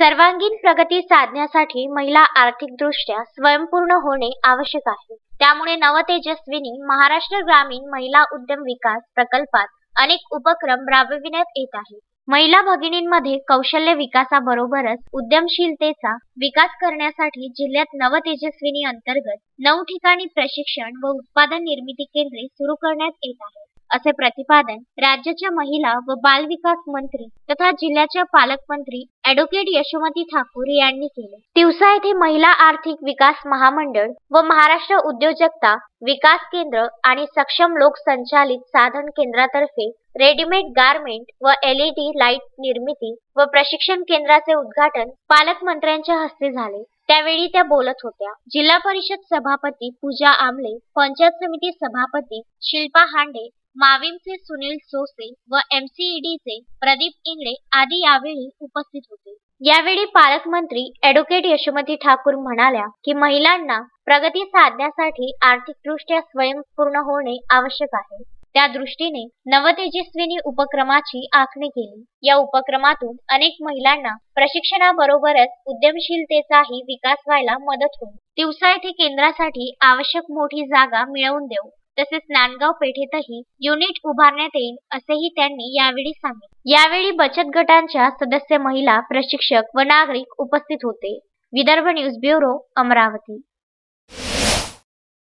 सर्वांगीण प्रगती साधण्यासाठी महिला आर्थिकदृष्ट्या स्वयंपूर्ण होणे आवश्यक आहे. त्यामुळे नवतेजस्विनी महाराष्ट्र ग्रामीण महिला उद्यम विकास प्रकल्पात अनेक उपक्रम राबविण्यात येत आहेत. महिला भगिनींमध्ये कौशल्य विकासाबरोबरच उद्यमशीलतेचा विकास करण्यासाठी जिल्ह्यात नवतेजस्विनी अंतर्गत 9 ठिकाणी प्रशिक्षण व उत्पादन निर्मिती केंद्रे सुरू करण्यात येत आहेत, असे प्रतिपादन राज्याच्या महिला व बाल विकास मंत्री तथा जिल्ह्याच्या पालकमंत्री ॲडव्होकेट यशोमती ठाकूर यांनी केले. तिवसा येथे महिला आर्थिक विकास महामंडळ व महाराष्ट्र उद्योजकता विकास केंद्र आणि सक्षम लोक संचालित साधन केंद्रातर्फे रेडीमेड गारमेंट व LED लाईट निर्मिती व प्रशिक्षण केंद्राचे उद्घाटन पालकमंत्र्यांच्या हस्ते झाले. त्यावेळी त्या बोलत होत्या. जिल्हा परिषद सभापती पूजा आमले, पंचायत समिती सभापती शिल्पा हांडे, माविमचे सुनील सोसे व MCEDचे प्रदीप इंगळे आदी यावेळी उपस्थित होते. यावेळी पालकमंत्री ॲडव्होकेट यशोमती ठाकूर म्हणाल्या की महिलांना प्रगती साधण्यासाठी आर्थिकदृष्ट्या स्वयंपूर्ण होणे आवश्यक आहे. त्या दृष्टीने नवतेजस्विनी उपक्रमाची आखणी केली. या उपक्रमातून अनेक महिलांना प्रशिक्षणाबरोबरच उद्यमशीलतेचाही विकास व्हायला मदत होईल. तिवसा येथे केंद्रासाठी आवश्यक मोठी जागा मिळवून देऊ, तसेच नांदगाव पेठेतही युनिट उभारण्यात येईल, असेही त्यांनी यावेळी सांगितले. यावेळी बचत गटांच्या सदस्य, महिला, प्रशिक्षक व नागरिक उपस्थित होते. Vidarbha news bureau, Amravati.